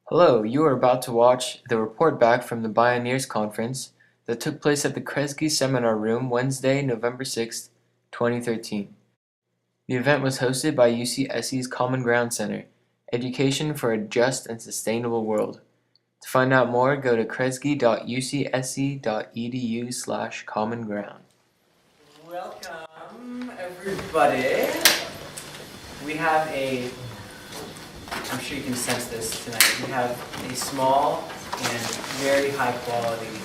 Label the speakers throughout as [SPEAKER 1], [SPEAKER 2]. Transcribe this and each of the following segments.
[SPEAKER 1] Hello, you are about to watch the report back from the Bioneers Conference that took place at the Kresge Seminar Room Wednesday, November 6th, 2013. The event was hosted by UCSC's Common Ground Center, Education for a Just and Sustainable World. To find out more, go to kresge.ucsc.edu/commonground.
[SPEAKER 2] Welcome, everybody. We have I'm sure you can sense this tonight, we have a small and very high quality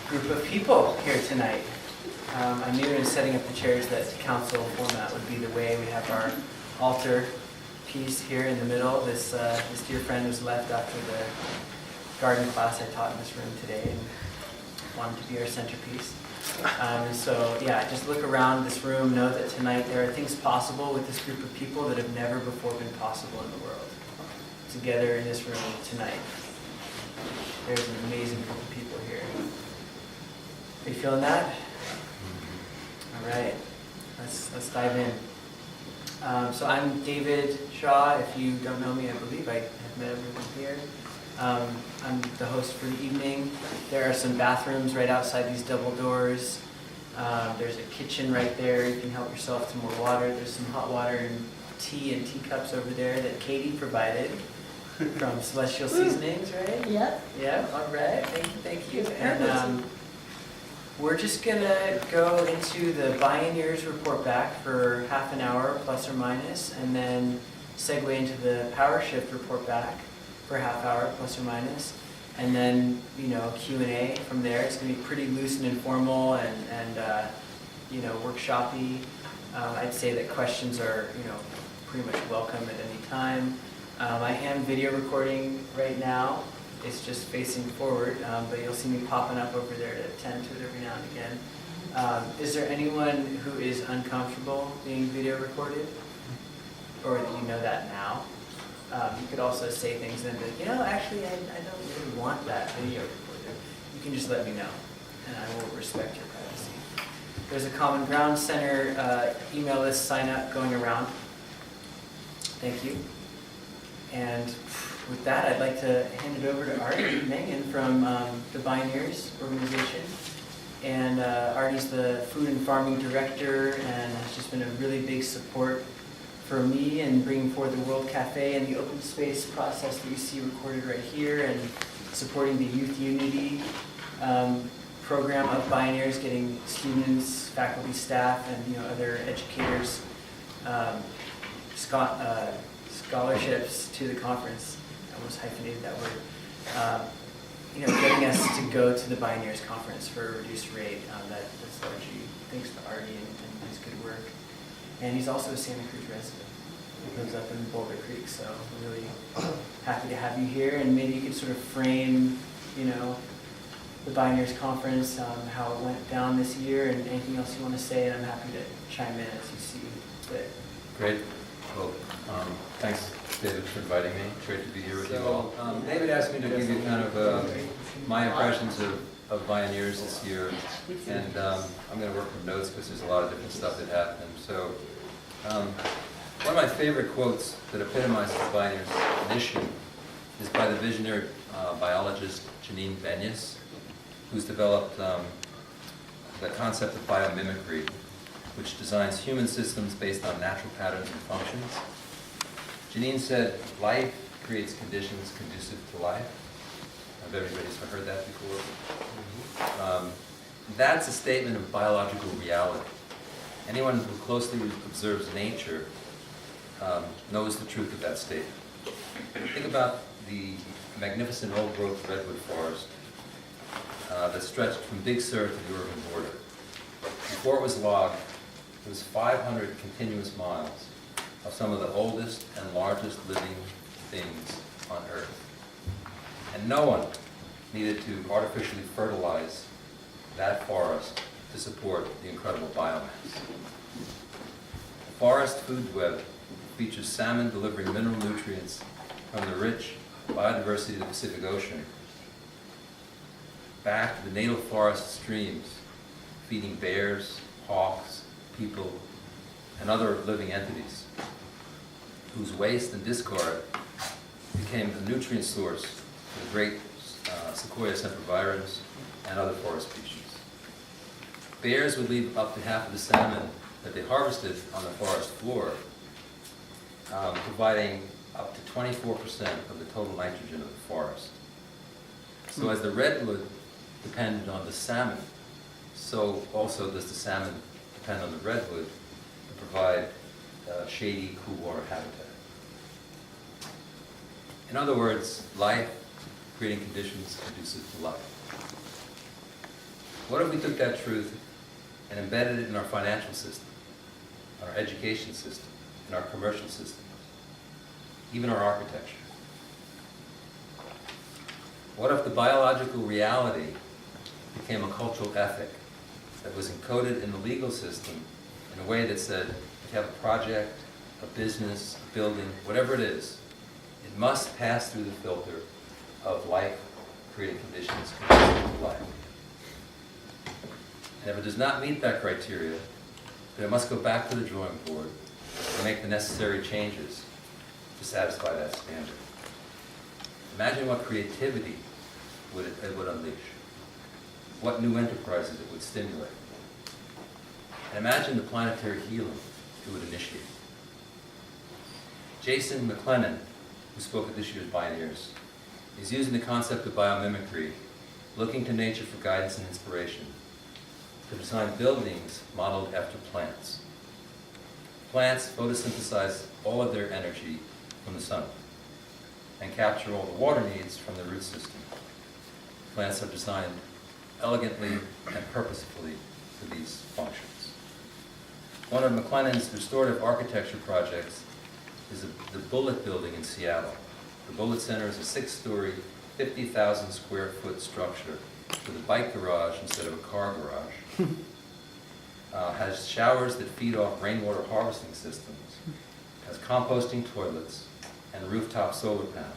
[SPEAKER 2] group of people here tonight. I knew in setting up the chairs that council format would be the way. We have our altar piece here in the middle. This dear friend was left after the garden class I taught in this room today and wanted to be our centerpiece. Just look around this room, know that tonight there are things possible with this group of people that have never before been possible in the world. Together in this room tonight. There's an amazing group of people here. Are you feeling that? All right, let's dive in. So I'm David Shaw. If you don't know me, I believe I have met everyone here. I'm the host for the evening. There are some bathrooms right outside these double doors. There's a kitchen right there. You can help yourself to more water. There's some hot water and tea and teacups over there that Katie provided from Celestial Seasonings, right?
[SPEAKER 3] Yep.
[SPEAKER 2] Yeah, all right. Thank you. And we're just going to go into the Bioneers report back for half an hour, plus or minus, and then segue into the Power Shift report back for a half hour, plus or minus, and then, Q&A from there. It's going to be pretty loose and informal and workshop-y. I'd say that questions are, pretty much welcome at any time. I am video recording right now. It's just facing forward, but you'll see me popping up over there to attend to it every now and again. Is there anyone who is uncomfortable being video recorded? Or that you know that now? You could also say things and then, actually I don't really want that video recorded. You can just let me know, and I will respect your privacy. There's a Common Ground Center email list sign up going around. Thank you. And with that, I'd like to hand it over to Artie and Megan from the Bioneers organization. And Artie's the food and farming director and has just been a really big support for me in bringing forward the World Cafe and the open space process that you see recorded right here, and supporting the Youth Unity program of Bioneers, getting students, faculty, staff, and other educators scholarships to the conference. I almost hyphenated that word. Getting us to go to the Bioneers Conference for a reduced rate. That's largely thanks to Artie and his good work. And he's also a Santa Cruz resident. He lives up in Boulder Creek, so we're really happy to have you here. And maybe you could sort of frame, the Bioneers Conference, how it went down this year, and anything else you want to say. And I'm happy to chime in as you see fit.
[SPEAKER 4] Great. Well, thanks, David, for inviting me. Great to be here with you all. David asked me to give you kind of my impressions of Bioneers this year, and I'm going to work from notes because there's a lot of different stuff that happened. So, one of my favorite quotes that epitomizes the Bioneers mission is by the visionary biologist Janine Benyus, who's developed the concept of biomimicry, which designs human systems based on natural patterns and functions. Janine said, "Life creates conditions conducive to life." Have everybody heard that before? That's a statement of biological reality. Anyone who closely observes nature knows the truth of that statement. Think about the magnificent old-growth redwood forest that stretched from Big Sur to the urban border. Before it was logged, it was 500 continuous miles of some of the oldest and largest living things on Earth. And no one needed to artificially fertilize that forest to support the incredible biomass. The forest food web features salmon delivering mineral nutrients from the rich biodiversity of the Pacific Ocean back to the natal forest streams, feeding bears, hawks, people, and other living entities whose waste and discard became a nutrient source for the great Sequoia sempervirens and other forest species. Bears would leave up to half of the salmon that they harvested on the forest floor, providing up to 24% of the total nitrogen of the forest. So as the redwood depended on the salmon, so also does the salmon depend on the redwood to provide shady, cool water habitat. In other words, life, creating conditions conducive to life. What if we took that truth and embedded it in our financial system, our education system, in our commercial systems, even our architecture? What if the biological reality became a cultural ethic that was encoded in the legal system in a way that said, if you have a project, a business, a building, whatever it is, it must pass through the filter of life, creating conditions conducive to life. And if it does not meet that criteria, then it must go back to the drawing board and make the necessary changes to satisfy that standard. Imagine what creativity it would unleash, what new enterprises it would stimulate. And imagine the planetary healing it would initiate. Jason McLennan, who spoke at this year's Bioneers, is using the concept of biomimicry, looking to nature for guidance and inspiration, to design buildings modeled after plants. Plants photosynthesize all of their energy from the sun and capture all the water needs from the root system. Plants are designed elegantly and purposefully for these functions. One of McLennan's restorative architecture projects is the Bullitt Building in Seattle. The Bullitt Center is a 6-story, 50,000 square foot structure with a bike garage instead of a car garage. Has showers that feed off rainwater harvesting systems, has composting toilets, and rooftop solar panels.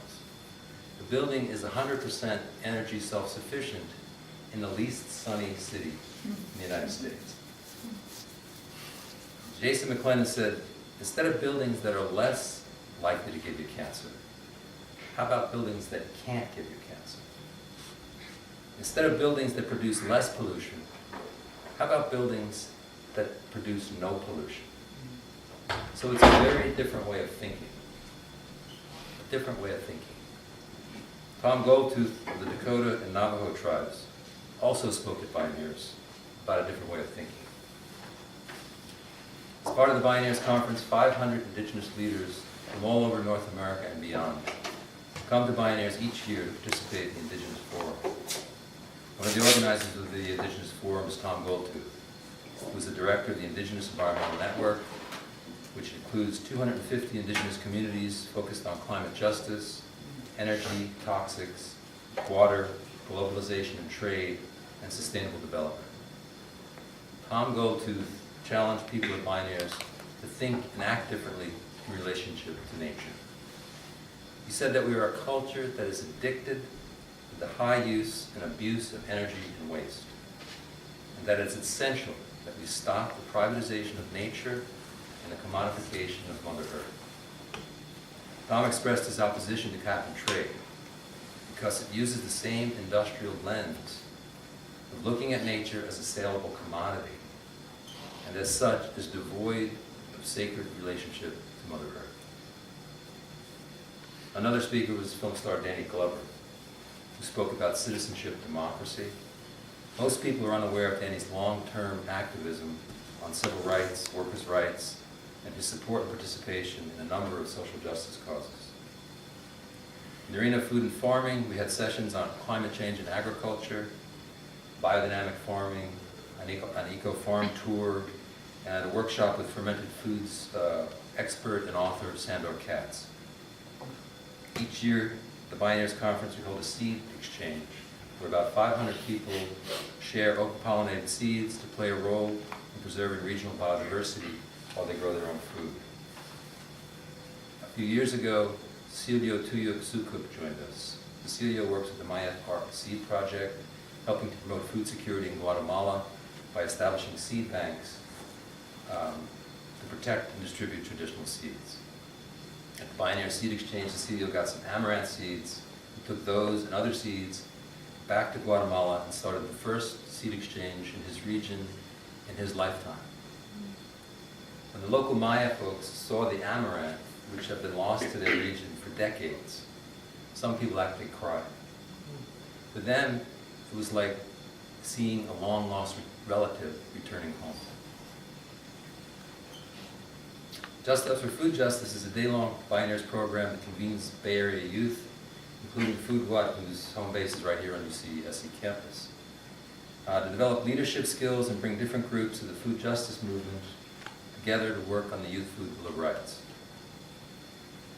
[SPEAKER 4] The building is 100% energy self-sufficient in the least sunny city in the United States. Jason McLennan said, instead of buildings that are less likely to give you cancer, how about buildings that can't give you cancer? Instead of buildings that produce less pollution, how about buildings that produce no pollution? So it's a very different way of thinking. A different way of thinking. Tom Goldtooth of the Dakota and Navajo tribes also spoke at Bioneers about a different way of thinking. As part of the Bioneers Conference, 500 Indigenous leaders from all over North America and beyond come to Bioneers each year to participate in the Indigenous Forum. One of the organizers of the Indigenous Forum is Tom Goldtooth, who is the director of the Indigenous Environmental Network, which includes 250 Indigenous communities focused on climate justice, energy, toxics, water, globalization and trade, and sustainable development. Tom Goldtooth challenged people at Bioneers to think and act differently in relationship to nature. He said that we are a culture that is addicted to the high use and abuse of energy and waste, and that it's essential that we stop the privatization of nature and the commodification of Mother Earth. Tom expressed his opposition to cap and trade because it uses the same industrial lens of looking at nature as a saleable commodity, and as such is devoid of sacred relationship to Mother Earth. Another speaker was film star Danny Glover, who spoke about citizenship democracy. Most people are unaware of Danny's long-term activism on civil rights, workers' rights, and his support and participation in a number of social justice causes. In the arena of food and farming, we had sessions on climate change and agriculture, biodynamic farming, an eco-farm tour, and a workshop with fermented foods expert and author Sandor Katz. Each year, the Bioneers Conference, we hold a seed exchange where about 500 people share open-pollinated seeds to play a role in preserving regional biodiversity while they grow their own food. A few years ago, Cecilio Tuyuk Sukuk joined us. Cecilio works with the Maya Park Seed Project, helping to promote food security in Guatemala by establishing seed banks to protect and distribute traditional seeds. At the Bioneer Seed Exchange, the CEO got some amaranth seeds. He took those and other seeds back to Guatemala and started the first seed exchange in his region in his lifetime. When the local Maya folks saw the amaranth, which have been lost to their region for decades, some people actually cried. For them, it was like seeing a long-lost relative returning home. Just Up for Food Justice is a day-long Bioneers program that convenes Bay Area youth, including Food What, whose home base is right here on UCSC campus, to develop leadership skills and bring different groups of the food justice movement together to work on the Youth Food Bill of Rights.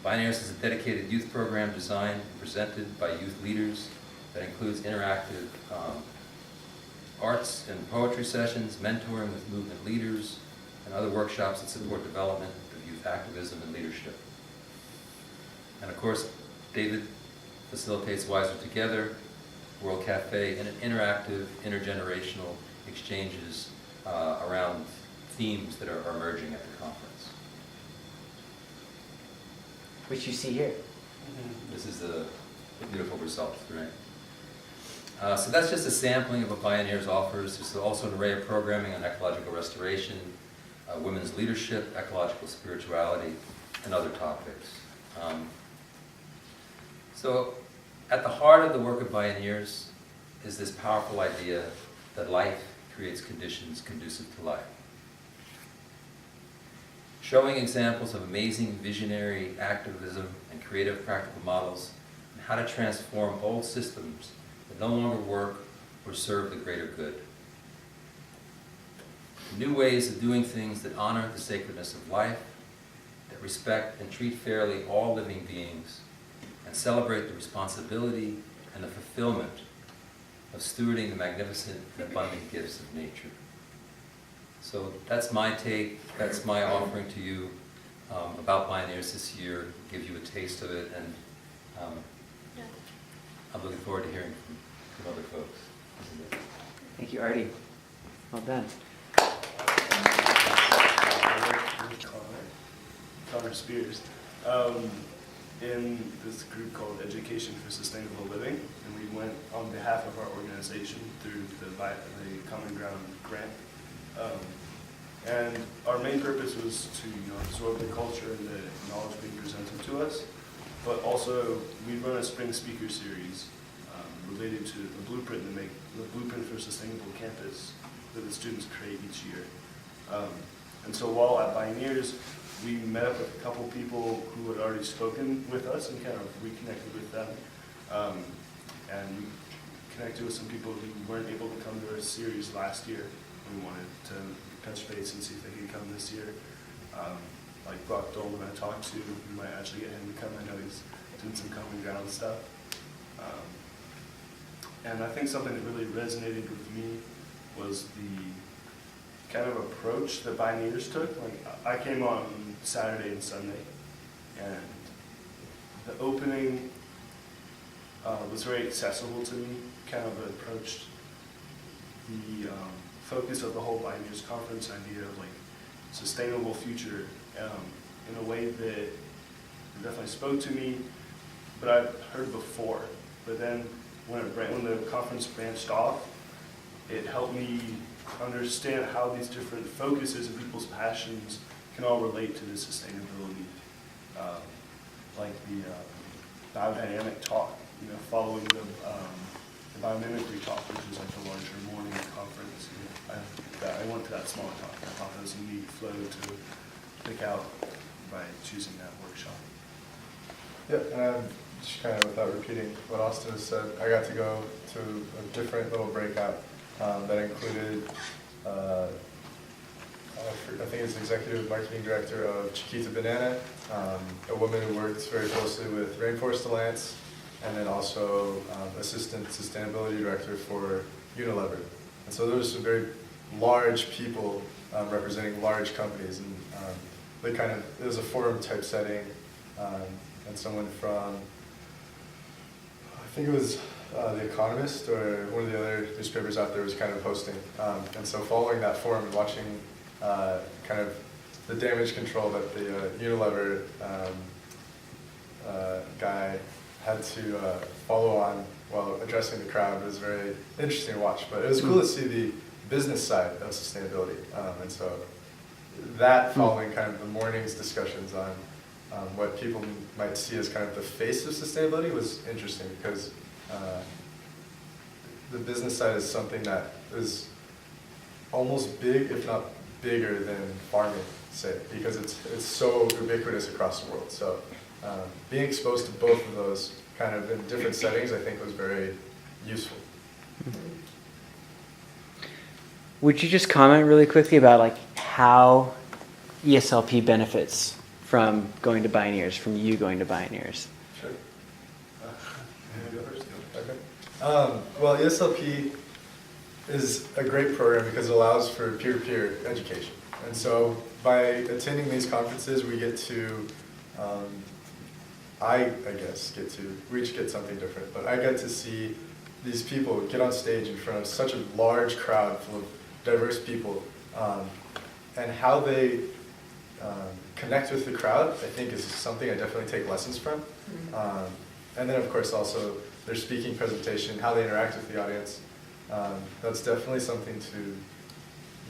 [SPEAKER 4] Bioneers is a dedicated youth program designed and presented by youth leaders that includes interactive arts and poetry sessions, mentoring with movement leaders, and other workshops that support development of youth activism and leadership. And of course, David facilitates Wiser Together, World Cafe, and an interactive, intergenerational exchanges around themes that are emerging at the conference.
[SPEAKER 2] Which you see here.
[SPEAKER 4] This is the beautiful result, right? So that's just a sampling of what Bioneers offers. There's also an array of programming on ecological restoration, women's leadership, ecological spirituality, and other topics. So at the heart of the work of Bioneers is this powerful idea that life creates conditions conducive to life. Showing examples of amazing visionary activism and creative practical models and how to transform old systems that no longer work or serve the greater good. New ways of doing things that honor the sacredness of life, that respect and treat fairly all living beings, and celebrate the responsibility and the fulfillment of stewarding the magnificent and abundant gifts of nature. So that's my take, that's my offering to you about Bioneers this year, give you a taste of it, and I'm looking forward to hearing from other folks.
[SPEAKER 2] Thank you, Artie. Well done.
[SPEAKER 3] Connor Spears, in this group called Education for Sustainable Living, and we went on behalf of our organization through the Common Ground grant. And our main purpose was to absorb the culture and the knowledge being presented to us, but also we run a spring speaker series related to the blueprint for sustainable campus that the students create each year. And so while at Bioneers, we met up with a couple people who had already spoken with us and kind of reconnected with them. And we connected with some people who weren't able to come to our series last year. We wanted to touch base and see if they could come this year. Like Brock Dolan I talked to, we might actually get him to come. I know he's doing some common ground stuff. And I think something that really resonated with me was the kind of approach that Bioneers took. Like I came on Saturday and Sunday, and the opening was very accessible to me. Kind of approached the focus of the whole Bioneers Conference idea of like sustainable future in a way that definitely spoke to me, but I've heard before. But then when the conference branched off, it helped me understand how these different focuses and people's passions can all relate to this sustainability. Like the biodynamic talk, following the biomimicry talk, which is like the larger morning conference. I went to that smaller talk. I thought that was a neat flow to pick out by choosing that workshop.
[SPEAKER 5] Yeah, and just kind of without repeating what Austin has said, I got to go to a different little breakout that included, I think it's the executive marketing director of Chiquita Banana, a woman who works very closely with Rainforest Alliance, and then also assistant sustainability director for Unilever. And so there was some very large people representing large companies, and it was a forum type setting, and someone from, I think it was The Economist or one of the other newspapers out there was kind of hosting. And so following that forum and watching kind of the damage control that the Unilever guy had to follow on while addressing the crowd. It was very interesting to watch, but it was cool to see the business side of sustainability. And so that following kind of the morning's discussions on what people might see as kind of the face of sustainability was interesting, because the business side is something that is almost big, if not bigger than farming, say, because it's so ubiquitous across the world. So being exposed to both of those kind of in different settings, I think was very useful.
[SPEAKER 2] Would you just comment really quickly about like how ESLP benefits from going to Bioneers, from you going to Bioneers?
[SPEAKER 5] Sure. Okay. Well, ESLP is a great program because it allows for peer-to-peer education. And so by attending these conferences, we get to, I guess, we each get something different, but I get to see these people get on stage in front of such a large crowd full of diverse people, and how they connect with the crowd, I think, is something I definitely take lessons from. And then, of course, also their speaking presentation, how they interact with the audience. That's definitely something to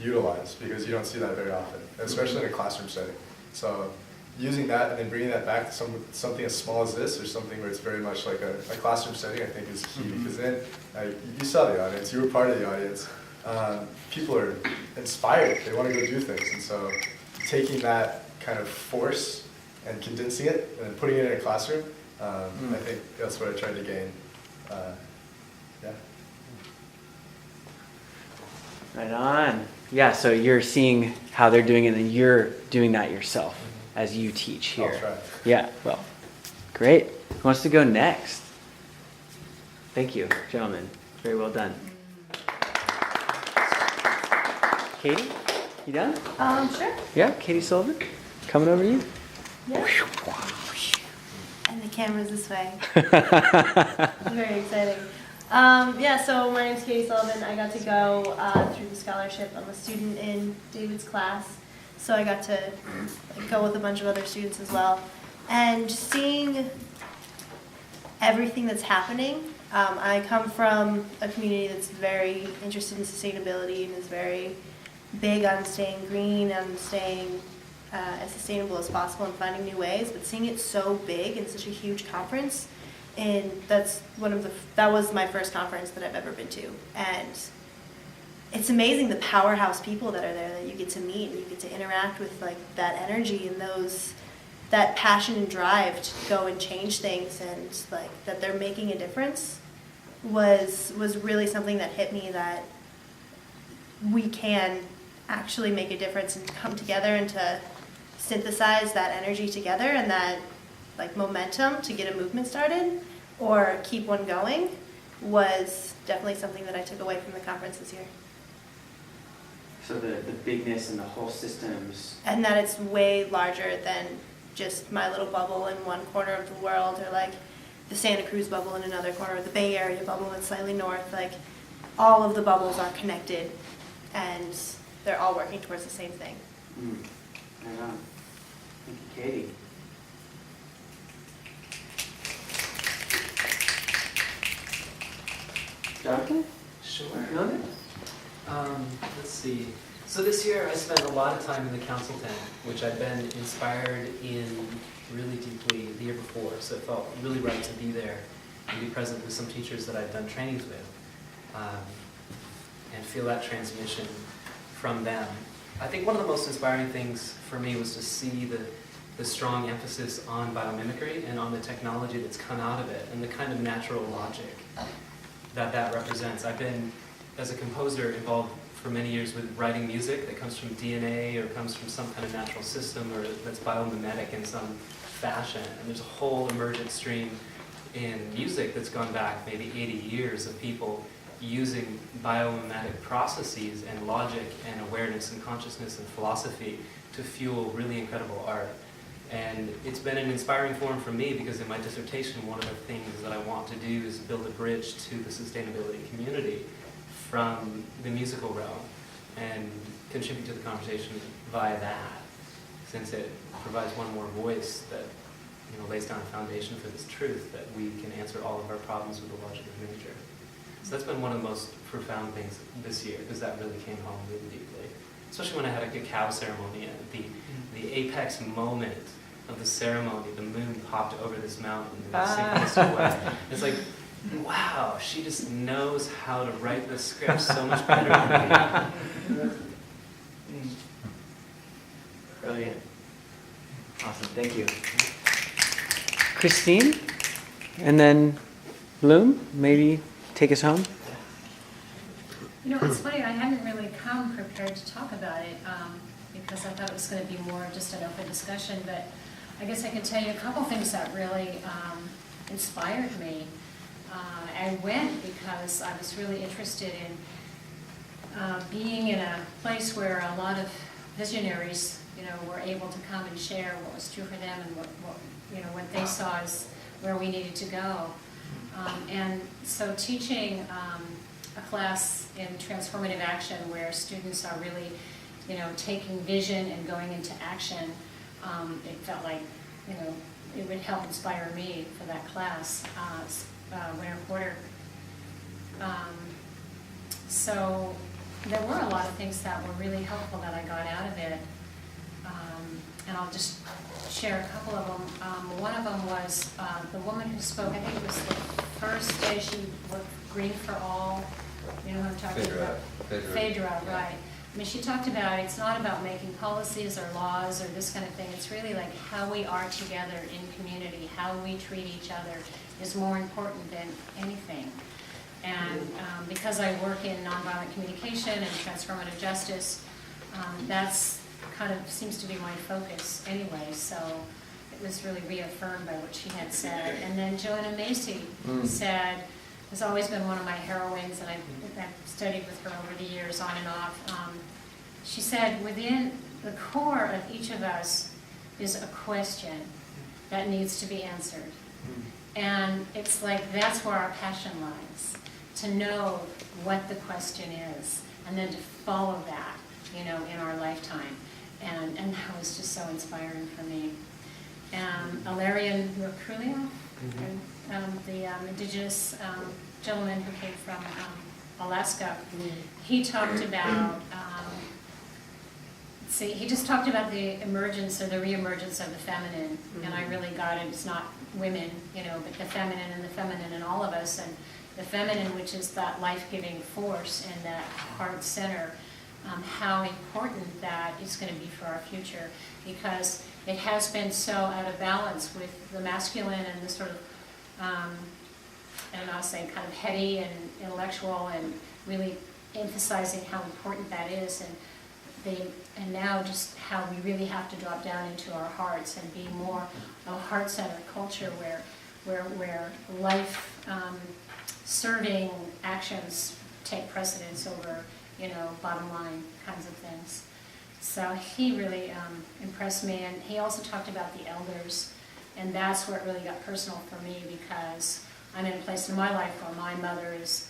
[SPEAKER 5] utilize, because you don't see that very often, especially in a classroom setting. So using that and then bringing that back to something as small as this, or something where it's very much like a classroom setting, I think is key. Because then you saw the audience, you were part of the audience. People are inspired, they want to go do things. And so taking that kind of force and condensing it and then putting it in a classroom, I think that's what I tried to gain. Yeah.
[SPEAKER 2] Right on. Yeah, so you're seeing how they're doing it, and you're doing that yourself as you teach here.
[SPEAKER 5] I'll try.
[SPEAKER 2] Yeah, well, great. Who wants to go next? Thank you, gentlemen. Very well done. Katie, you done?
[SPEAKER 6] Sure.
[SPEAKER 2] Yeah, Katie Sullivan, coming over to you.
[SPEAKER 6] Yeah. And the camera's this way. Very exciting. Yeah, so my name's Katie Sullivan. I got to go through the scholarship. I'm a student in David's class, so I got to go with a bunch of other students as well. And just seeing everything that's happening, I come from a community that's very interested in sustainability and is very big on staying green and staying as sustainable as possible and finding new ways. But seeing it so big and such a huge conference, and that was my first conference that I've ever been to, and it's amazing the powerhouse people that are there that you get to meet, and you get to interact with, like that energy and that passion and drive to go and change things, and like that they're making a difference was really something that hit me, that we can actually make a difference and come together and to synthesize that energy together and that like momentum to get a movement started or keep one going was definitely something that I took away from the conference this year.
[SPEAKER 2] So the bigness and the whole systems.
[SPEAKER 6] And that it's way larger than just my little bubble in one corner of the world, or like the Santa Cruz bubble in another corner, or the Bay Area bubble that's slightly north. Like all of the bubbles are connected and they're all working towards the same thing.
[SPEAKER 2] Right on. Thank you, Katie. Jonathan?
[SPEAKER 7] Sure.
[SPEAKER 2] Jonathan?
[SPEAKER 7] Let's see. So this year I spent a lot of time in the council tent, which I'd been inspired in really deeply the year before, so it felt really right to be there and be present with some teachers that I've done trainings with, and feel that transmission from them. I think one of the most inspiring things for me was to see the strong emphasis on biomimicry and on the technology that's come out of it and the kind of natural logic that represents. I've been, as a composer, involved for many years with writing music that comes from DNA or comes from some kind of natural system or that's biomimetic in some fashion. And there's a whole emergent stream in music that's gone back maybe 80 years of people using biomimetic processes and logic and awareness and consciousness and philosophy to fuel really incredible art. And it's been an inspiring forum for me because in my dissertation, one of the things that I want to do is build a bridge to the sustainability community from the musical realm and contribute to the conversation via that, since it provides one more voice that lays down a foundation for this truth that we can answer all of our problems with the logic of nature. So that's been one of the most profound things this year, because that really came home really deeply. Especially when I had a cacao ceremony, and the apex moment of the ceremony, the moon popped over this mountain in a synchronistic way. It's like, wow, she just knows how to write the script so much better than me.
[SPEAKER 2] Brilliant. Awesome, thank you. Christine, and then Bloom, maybe take us home.
[SPEAKER 8] It's funny, I hadn't really come prepared to talk about it because I thought it was going to be more just an open discussion, but I guess I could tell you a couple things that really inspired me. I went because I was really interested in being in a place where a lot of visionaries, were able to come and share what was true for them and what they saw as where we needed to go. And so teaching a class in transformative action where students are really, taking vision and going into action, it felt like, it would help inspire me for that class, winter quarter. So there were a lot of things that were really helpful that I got out of it. And I'll just share a couple of them. One of them was the woman who spoke, I think it was the first day she worked Green for All. You know what I'm talking about? Phaedra, right. I mean, she talked about it's not about making policies or laws or this kind of thing. It's really like how we are together in community, how we treat each other is more important than anything. And because I work in nonviolent communication and transformative justice, that's kind of seems to be my focus anyway, so it was really reaffirmed by what she had said. And then Joanna Macy said, has always been one of my heroines, and I've studied with her over the years on and off. She said, within the core of each of us is a question that needs to be answered. And it's like that's where our passion lies, to know what the question is, and then to follow that, in our lifetime. And that was just so inspiring for me. Alarian Merculio, the Indigenous gentleman who came from Alaska, he talked about, he just talked about the emergence or the reemergence of the feminine, and I really got it. It's not women, but the feminine and the feminine in all of us, and the feminine, which is that life-giving force and that heart center. How important that is going to be for our future, because it has been so out of balance with the masculine and the sort of, and I'll say kind of heady and intellectual, and really emphasizing how important that is, and now just how we really have to drop down into our hearts and be more of a heart-centered culture where life serving actions take precedence over bottom line kinds of things. So he really impressed me, and he also talked about the elders, and that's where it really got personal for me, because I'm in a place in my life where my mother is,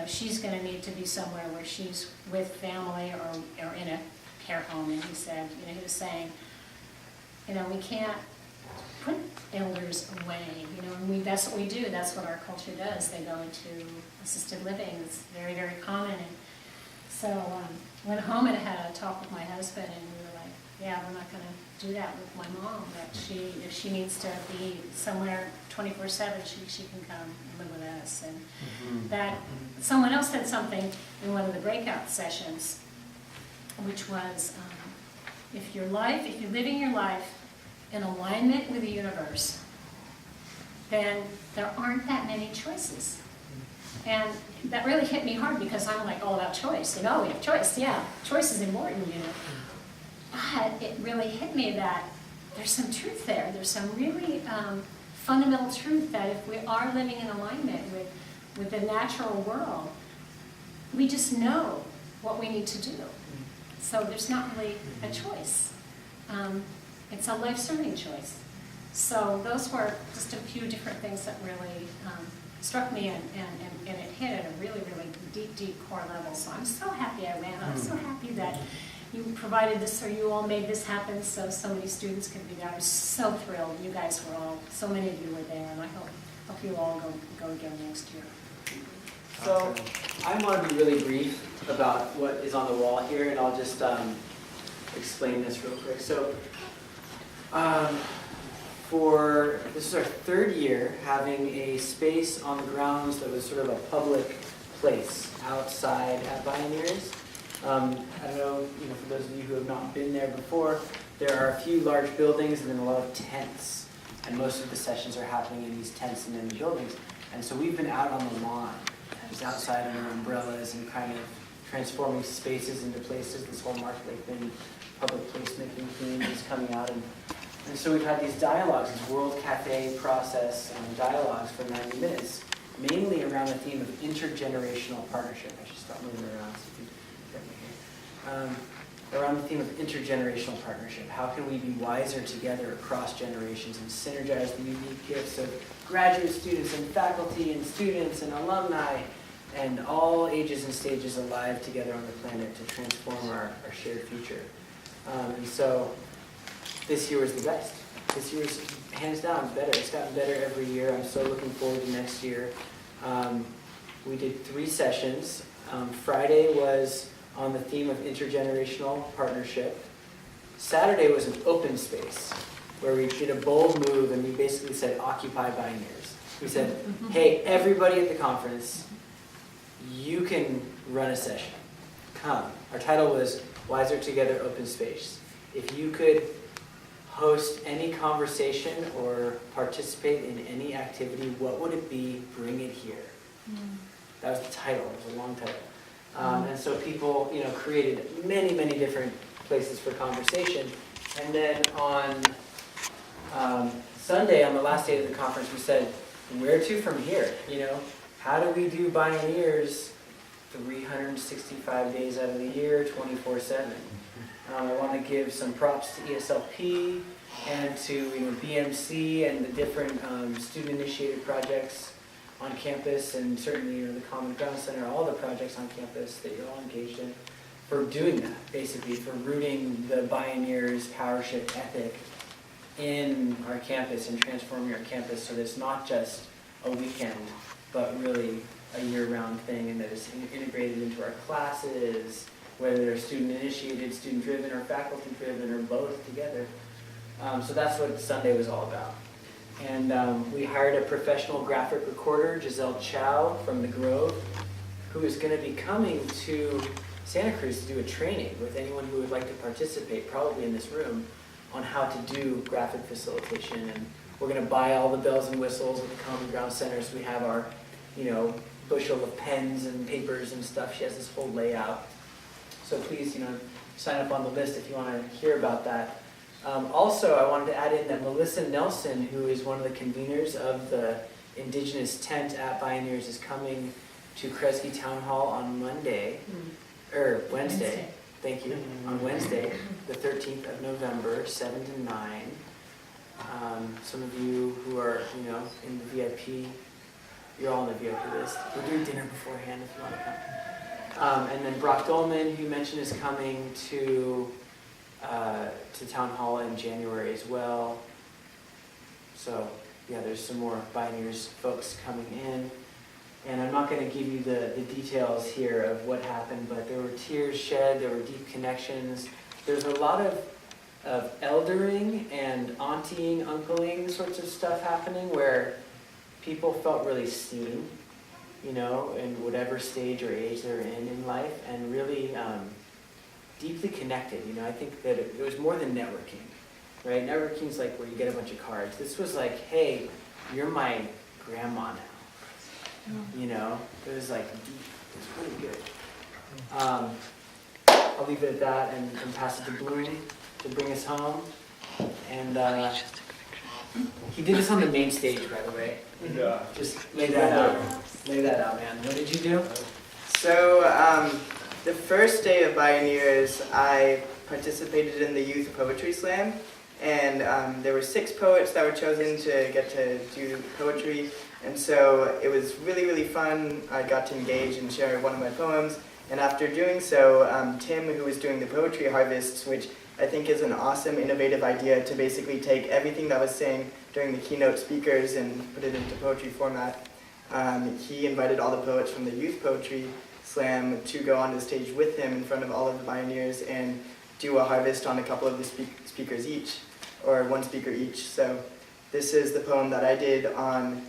[SPEAKER 8] she's going to need to be somewhere where she's with family or in a care home, and he said, he was saying, we can't put elders away, and that's what we do, that's what our culture does. They go into assisted living, it's very, very common. And so went home and had a talk with my husband, and we were like, yeah, we're not going to do that with my mom, but if she needs to be somewhere 24/7, she can come and live with us. And that someone else said something in one of the breakout sessions, which was, if you're living your life in alignment with the universe, then there aren't that many choices. And that really hit me hard, because I'm like all about choice. We have choice, yeah. Choice is important, But it really hit me that there's some truth there. There's some really fundamental truth that if we are living in alignment with the natural world, we just know what we need to do. So there's not really a choice. It's a life-serving choice. So those were just a few different things that really struck me, and it hit at a really, really deep, deep core level. So I'm so happy I went. I'm so happy that you provided this, or you all made this happen so many students could be there. I was so thrilled. You guys were all, so many of you were there, and I hope you all go again next year.
[SPEAKER 2] So I want to be really brief about what is on the wall here, and I'll just explain this real quick. So this is our third year having a space on the grounds that was sort of a public place outside at Bioneers. I don't know, for those of you who have not been there before, there are a few large buildings and then a lot of tents. And most of the sessions are happening in these tents and in the buildings. And so we've been out on the lawn, just outside under umbrellas and kind of transforming spaces into places. This whole Mark Lakeman public placemaking theme is coming out. And so we've had these dialogues, this World Cafe process dialogues for 90 minutes, mainly around the theme of intergenerational partnership. I should stop moving around so you can get me here. Around the theme of intergenerational partnership. How can we be wiser together across generations and synergize the unique gifts of graduate students and faculty and students and alumni and all ages and stages alive together on the planet to transform our shared future. And so this year was the best. This year's hands down better. It's gotten better every year. I'm so looking forward to next year. We did 3 sessions. Friday was on the theme of intergenerational partnership. Saturday was an open space where we did a bold move and we basically said, occupy Bioneers. We said, hey, everybody at the conference, you can run a session. Come. Our title was Wiser Together Open Space. If you could host any conversation or participate in any activity, what would it be? Bring it here. That was the title. It was a long title. And so people, created many, many different places for conversation. And then on Sunday, on the last day of the conference, we said, where to from here? How do we do Bioneers 365 days out of the year, 24/7? I want to give some props to ESLP and to BMC and the different student-initiated projects on campus, and certainly the Common Ground Center, all the projects on campus that you're all engaged in, for doing that, basically, for rooting the Bioneers powership ethic in our campus and transforming our campus so that it's not just a weekend, but really a year-round thing, and that it's integrated into our classes, whether they're student-initiated, student-driven, or faculty-driven, or both together. So that's what Sunday was all about. And we hired a professional graphic recorder, Giselle Chow from the Grove, who is going to be coming to Santa Cruz to do a training with anyone who would like to participate, probably in this room, on how to do graphic facilitation. And we're going to buy all the bells and whistles at the Common Ground Center, so we have our, bushel of pens and papers and stuff. She has this whole layout. So please, sign up on the list if you want to hear about that. Also, I wanted to add in that Melissa Nelson, who is one of the conveners of the Indigenous tent at Bioneers, is coming to Kresge Town Hall on Wednesday. Thank you. On Wednesday, the 13th of November, 7 to 9. Some of you who are, in the VIP, you're all on the VIP list. We're doing dinner beforehand if you want to come. And then Brock Dolman, who you mentioned, is coming to Town Hall in January as well. So yeah, there's some more Bioneers folks coming in. And I'm not going to give you the details here of what happened, but there were tears shed, there were deep connections. There's a lot of eldering and auntying, uncling sorts of stuff happening where people felt really seen, in whatever stage or age they're in life, and really deeply connected. I think that it was more than networking, right? Networking's like where you get a bunch of cards. This was like, hey, you're my grandma now. It was like deep. It was really good. I'll leave it at that and pass it to Bloom to bring us home. And he did this on the main stage, by the way.
[SPEAKER 3] Yeah.
[SPEAKER 2] Just lay that out. Lay that out, man. What did you do?
[SPEAKER 9] So, the first day of Bioneers, I participated in the Youth Poetry Slam, and there were 6 poets that were chosen to get to do poetry, and so it was really, really fun. I got to engage and share one of my poems, And after doing so, Tim, who was doing the poetry harvests, which I think is an awesome, innovative idea to basically take everything that was saying during the keynote speakers and put it into poetry format, he invited all the poets from the Youth Poetry Slam to go on the stage with him in front of all of the Bioneers and do a harvest on a couple of the speakers each, or one speaker each. So this is the poem that I did on.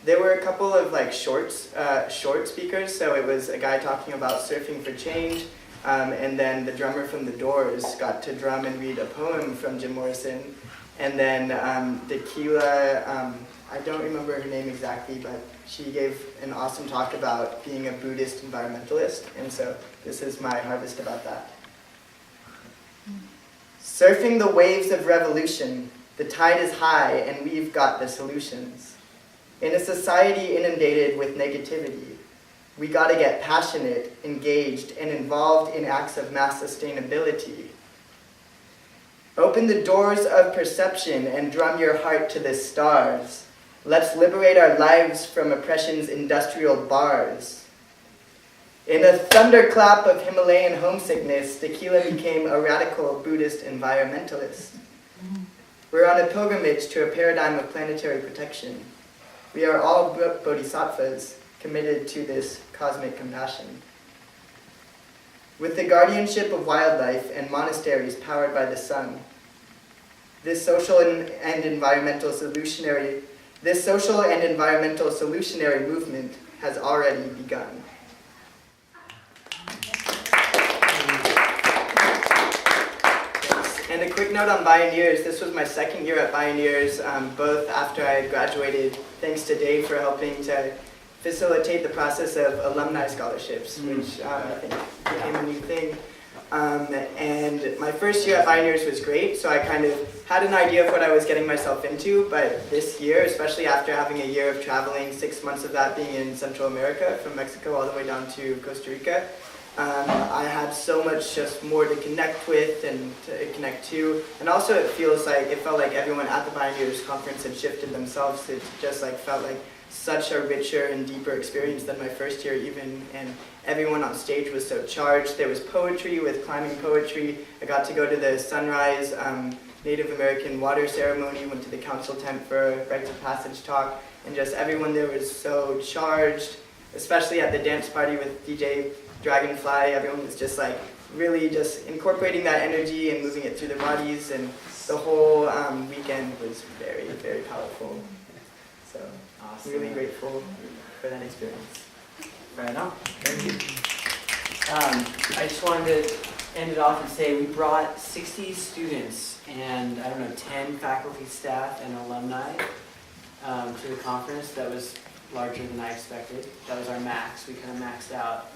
[SPEAKER 9] There were a couple of like short speakers. So it was a guy talking about surfing for change, and then the drummer from the Doors got to drum and read a poem from Jim Morrison, and then Tequila. I don't remember her name exactly, but she gave an awesome talk about being a Buddhist environmentalist, and so this is my harvest about that. Surfing the waves of revolution, the tide is high and we've got the solutions. In a society inundated with negativity, we gotta get passionate, engaged, and involved in acts of mass sustainability. Open the doors of perception and drum your heart to the stars. Let's liberate our lives from oppression's industrial bars. In a thunderclap of Himalayan homesickness, Tequila became a radical Buddhist environmentalist. We're on a pilgrimage to a paradigm of planetary protection. We are all bodhisattvas committed to this cosmic compassion. With the guardianship of wildlife and monasteries powered by the sun, this social and environmental solutionary movement has already begun. And a quick note on Bioneers. This was my second year at Bioneers, both after I graduated, thanks to Dave for helping to facilitate the process of Alumni Scholarships, which I think became a new thing. And my first year at Bioneers was great, so I kind of had an idea of what I was getting myself into, but this year, especially after having a year of traveling, 6 months of that being in Central America, from Mexico all the way down to Costa Rica, I had so much just more to connect with and to connect to, and also it felt like everyone at the Bioneers Conference had shifted themselves. It just felt like such a richer and deeper experience than my first year even, and everyone on stage was so charged. There was poetry with climbing poetry. I got to go to the sunrise Native American water ceremony, went to the council tent for a rites of passage talk, and just everyone there was so charged, especially at the dance party with DJ Dragonfly. Everyone was just really just incorporating that energy and moving it through their bodies, and the whole weekend was very, very powerful. So awesome. Really grateful for that experience.
[SPEAKER 2] Right on. Thank you. I just wanted to end it off and say we brought 60 students and 10 faculty, staff, and alumni to the conference. That was larger than I expected. That was our max. We kind of maxed out.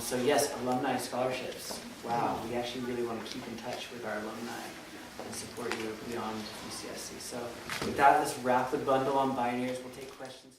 [SPEAKER 2] So yes, Alumni Scholarships. Wow, we actually really want to keep in touch with our alumni and support you beyond UCSC. So with that, let's wrap the bundle on Bioneers. We'll take questions.